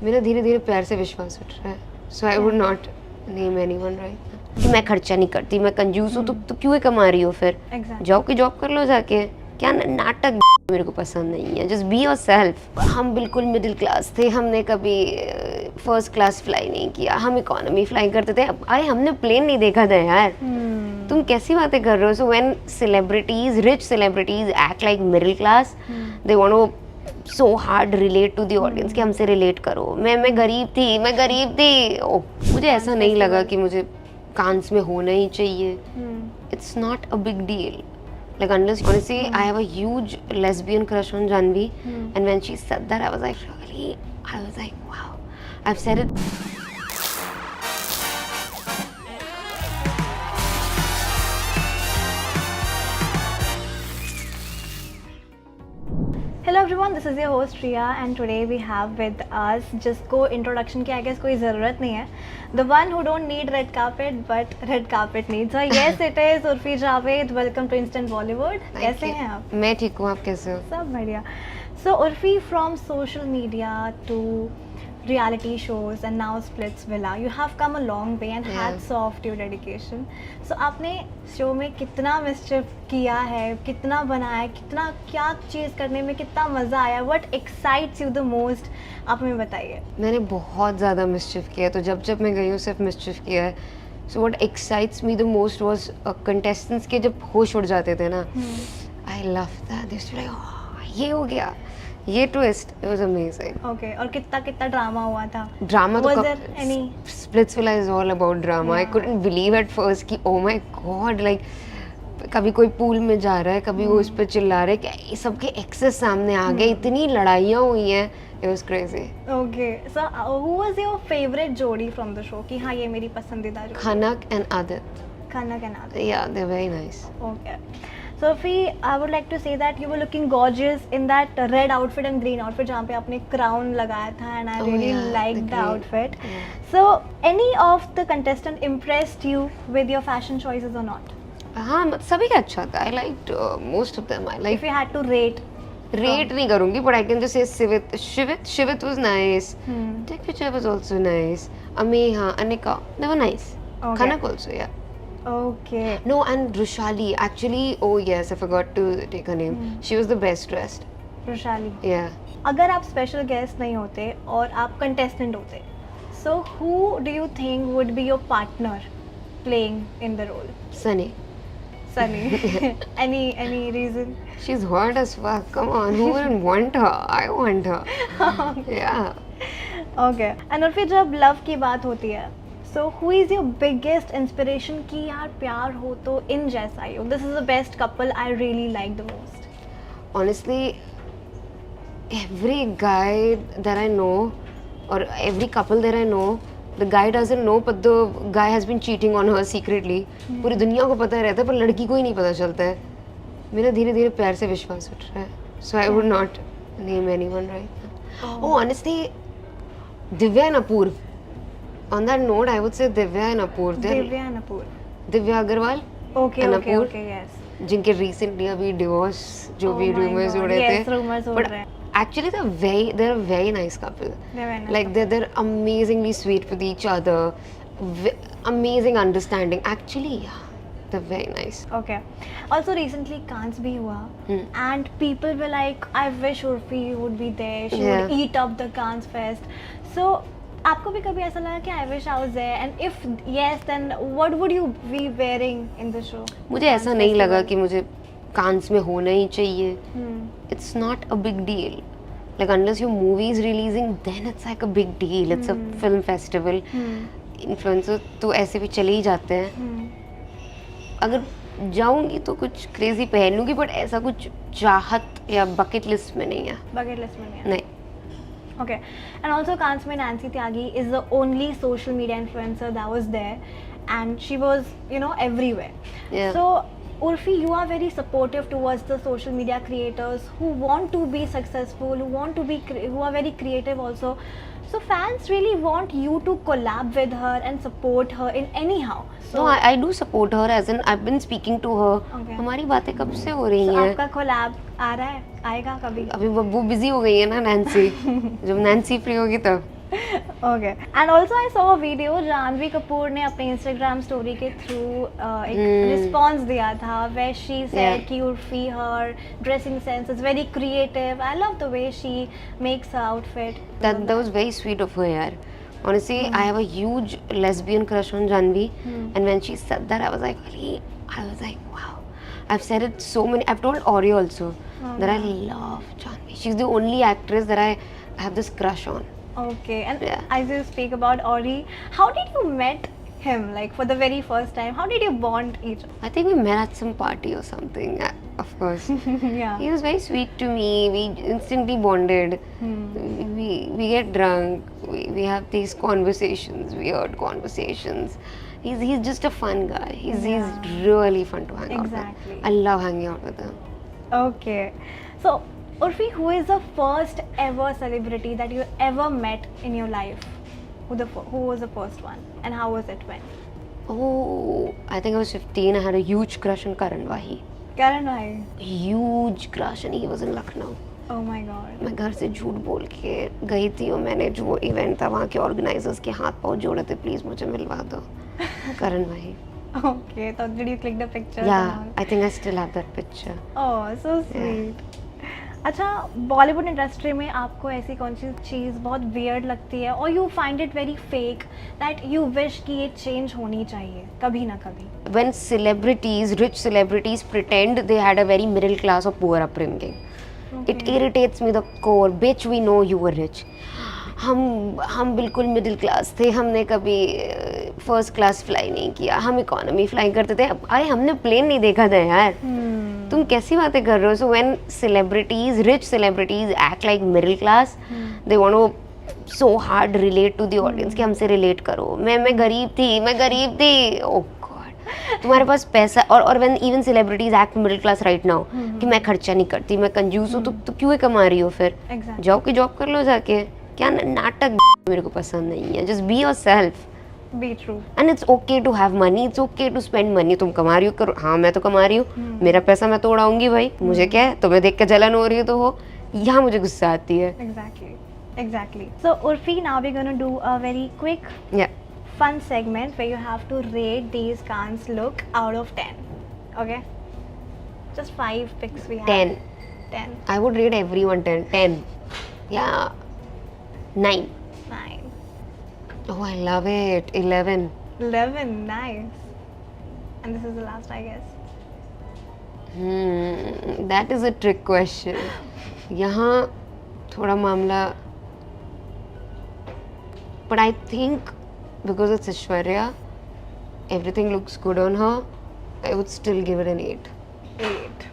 मेरा धीरे धीरे प्यार से विश्वास उठ रहा है, so I would not name anyone right. मैं खर्चा नहीं करती, मैं कंजूस हूँ, तो क्यों ही कमा रही हो फिर? जाओ कि जॉब कर लो जाके, क्या नाटक मेरे को पसंद नहीं है। Just be your self. हम बिल्कुल मिडिल क्लास थे, हमने कभी फर्स्ट क्लास फ्लाई नहीं किया, हम इकोनॉमी फ्लाई करते थे। अरे हमने प्लेन नहीं देखा था यार, तुम कैसी बातें कर रहे हो? So when celebrities, rich celebrities act like middle class, they want to so hard relate to the audience कि हमसे रिलेट करो। मैं गरीब थी। मुझे ऐसा नहीं लगा कि मुझे कांस में होना ही चाहिए। It's not a big deal. Like unless honestly, I have a huge lesbian crush on Janvi, and when she said that, I was like, wow. I've said it. Hello everyone, this is your host Riya, and today we have with us जिसको introduction की I guess कोई ज़रूरत नहीं है, the one who don't need red carpet but red carpet needs her. Yes, it is Urfi Javed. Welcome to Instant Bollywood. कैसे हैं आप? मैं ठीक हूँ, आप कैसे हो? सब बढ़िया. So Urfi, from social media to reality shows and now Splits Villa, you have come a long way and hats off to your dedication. So आपने शो में कितना मिस्चिफ किया है, कितना बनाया, कितना क्या चीज़ करने में कितना मज़ा आया, what excites you the most, आप हमें बताइए. मैंने बहुत ज़्यादा मिस्चिफ किया है, तो जब मैं गई हूँ सिर्फ मिस्चिफ किया है. So what excites me the most was contestants के जब होश उड़ जाते थे ना, आई लव दैट. ये हो गया, ये twist, it was amazing. Okay, और कितना ड्रामा हुआ था. ड्रामा तो Splits Villa is all about drama. I couldn't believe at first कि oh my god, like कभी कोई पूल में जा रहा है, कभी वो उस पर चिल्ला रहे कि सबके एक्सेस सामने आ गए, इतनी लड़ाइयाँ हुई हैं. It was crazy. Okay, so who was your favorite जोड़ी from the show? कि हाँ ये मेरी पसंदीदा जोड़ी. Khanak and Adit. Khanak and Adit. Yeah, they're very nice. Okay. So I would like to say that you were looking gorgeous in that red outfit and green outfit जहाँ पे आपने crown लगाया था, and I really liked the outfit. So any of the contestant impressed you with your fashion choices or not? हाँ, सभी का अच्छा था. I liked most of them. I liked. If you had to rate नहीं करूँगी, but I can just say Shivit was nice. Dickvijay was also nice. Ameha, Anika, they were nice. Okay. Khanak also, yeah. Okay. No, and Rushali, actually, oh yes, I forgot to take her name. She was the best dressed. Rushali. Yeah. अगर आप special guest नहीं होते और आप contestant होते, so who do you think would be your partner playing in the role? Sunny. Sunny. Any reason? She's hot as fuck. Come on, who wouldn't want her? I want her. Yeah. Okay. And फिर जब love की बात होती है, so who is your biggest inspiration कि यार प्यार हो तो इन जैसा ही हो? This is the best couple I really like the most. Honestly, every guy that I know, or every couple that I know, the guy doesn't know, but the guy has been cheating on her secretly. पूरी दुनिया को पता रहता है, पर लड़की को ही नहीं पता चलता है. मेरा धीरे धीरे प्यार से विश्वास उठ रहा है, so I would not name anyone right now. Oh, honestly, Divya and Apoorv. On that note, I would say Divya and Apoorv. Divya and Apoorv. Divya Agarwal. Okay, and okay, Apoorv, okay, yes. जिनके recently अभी divorce जो भी rumors उड़े थे. Yes, rumors उड़ रहे हैं. Actually, they're a very nice couple. They're very nice. Like they're amazingly sweet with each other, amazing understanding. Actually, yeah, they're very nice. Okay. Also, recently Cannes भी हुआ, and people were like, I wish Urfi would be there. She would eat up the Cannes fest. So, आपको भी कभी ऐसा लगा कि I wish I was there? And if yes, then what would you be wearing in the show? मुझे ऐसा नहीं लगा कि मुझे कांस में होना ही चाहिए. It's not a big deal. Like unless your movie is releasing, then it's like a big deal. It's a film festival. Influencers तो ऐसे भी चले ही जाते हैं. अगर जाऊंगी तो कुछ क्रेजी पहन लूंगी, बट ऐसा कुछ चाहत या बकेट लिस्ट में नहीं है. बकेट लिस्ट में नहीं है. नहीं. Okay. And also Cannes में Nancy Tyagi is the only social media influencer that was there, and she was, everywhere. Yeah. So Urfi, you are very supportive towards the social media creators who want to be successful, who are very creative also. So fans really want you to collab with her and support her in anyhow. So no, I do support her, as in I've been speaking to her. Okay. हमारी बातें कब से हो रही हैं. आपका collab आ रहा है, आएगा कभी? अभी वो बिजी हो गई है ना नैन्सी. जब नैन्सी फ्री होगी तब. Okay and also I saw a video Janhvi Kapoor ने अपने इंस्टाग्राम स्टोरी के थ्रू एक रिस्पॉन्स दिया था वे शी सेड कि Urfi her dressing sense is very creative I love the way she makes her outfit. That was very sweet of her, yaar. Honestly, I have a huge lesbian crush on Janvi, and when she said that, I was like, really? I was like, wow. I've said it so many. I've told Ori also that I love Janvi. She's the only actress that I have this crush on. Okay, and Yeah. as you speak about Ori, how did you met him like for the very first time? How did you bond each? I think we met at some party or something. Of course. Yeah. He was very sweet to me. We instantly bonded. We get drunk. We have these conversations, weird conversations. He's just a fun guy. He's really fun to hang out Exactly. with. I love hanging out with him. Okay, so Urfi, who is the first ever celebrity that you ever met in your life? Who was the first one, and how was it when? Oh, I think I was 15. I had a huge crush on Karan Wahi. Karan Bhai. Huge crush, and he was in Lucknow. Oh my God. मैं घर से झूठ बोल के गई थी और मैंने जो इवेंट था वहाँ के ऑर्गेनाइजर्स के हाथ पाँव जोड़े थे, प्लीज मुझे मिलवा दो करण भाई. Okay, so did you click the pictures? Yeah, and all? I think I still have that picture. Oh, so sweet. अच्छा, बॉलीवुड इंडस्ट्री में आपको ऐसी कौन सी चीज़ बहुत वियर्ड लगती है और you find it very fake that you wish कि ये चेंज होनी चाहिए कभी ना कभी? When celebrities, rich celebrities pretend they had a very middle class or poor upbringing. It irritates me the core. Bitch, we know you were rich. हम बिल्कुल middle class थे. हमने कभी फर्स्ट क्लास फ्लाई नहीं किया. हम इकोनॉमी फ्लाई करते थे. अरे हमने प्लेन नहीं देखा था यार. तुम कैसी बातें कर रहे हो? So when celebrities, rich celebrities act like middle class, they want to so hard relate to the audience कि हमसे relate करो. मैं गरीब थी. Oh God. तुम्हारे पास पैसा और when even celebrities act middle class right now कि मैं खर्चा नहीं करती, मैं कंजूस हूँ, तो क्यों ही कमा रही हो फिर? Exactly. जाओ कि जॉब कर लो जाके. क्या नाटक मेरे को पसंद नहीं है. Just be yourself. Be true. And it's okay to have money, it's okay to spend money. तुम कमा रही हो करो. हाँ, मैं तो कमा रही हूँ. मेरा पैसा मैं तो उड़ाऊंगी भाई. मुझे क्या है? तुम्हें देख के जलन हो रही है तो हो. यहाँ मुझे गुस्सा आती है. Exactly. So Urfi, now we're gonna do a very quick, Yeah. fun segment where you have to rate these Khan's look out of 10. Okay? Just 5 picks we have. 10. 10. I would rate everyone 10. 10. Yeah. 9. 9. Oh, I love it. 11. 11. Nice. And this is the last, I guess. That is a trick question. यहाँ थोड़ा मामला. But I think because it's Aishwarya, everything looks good on her. I would still give it an 8. 8.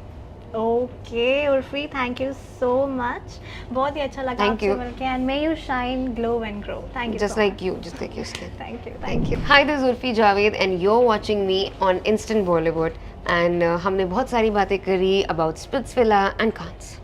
Okay, Urfi, thank you so much. बहुत ही अच्छा लगा Thank आपसे you. मिलके and may you shine, glow and grow. Thank you Just so like much. you, just like your skin. Thank you. Thank you. Hi, this is Urfi Javed and you're watching me on Instant Bollywood. And हमने बहुत सारी बातें करी about Splitsvilla and Khans.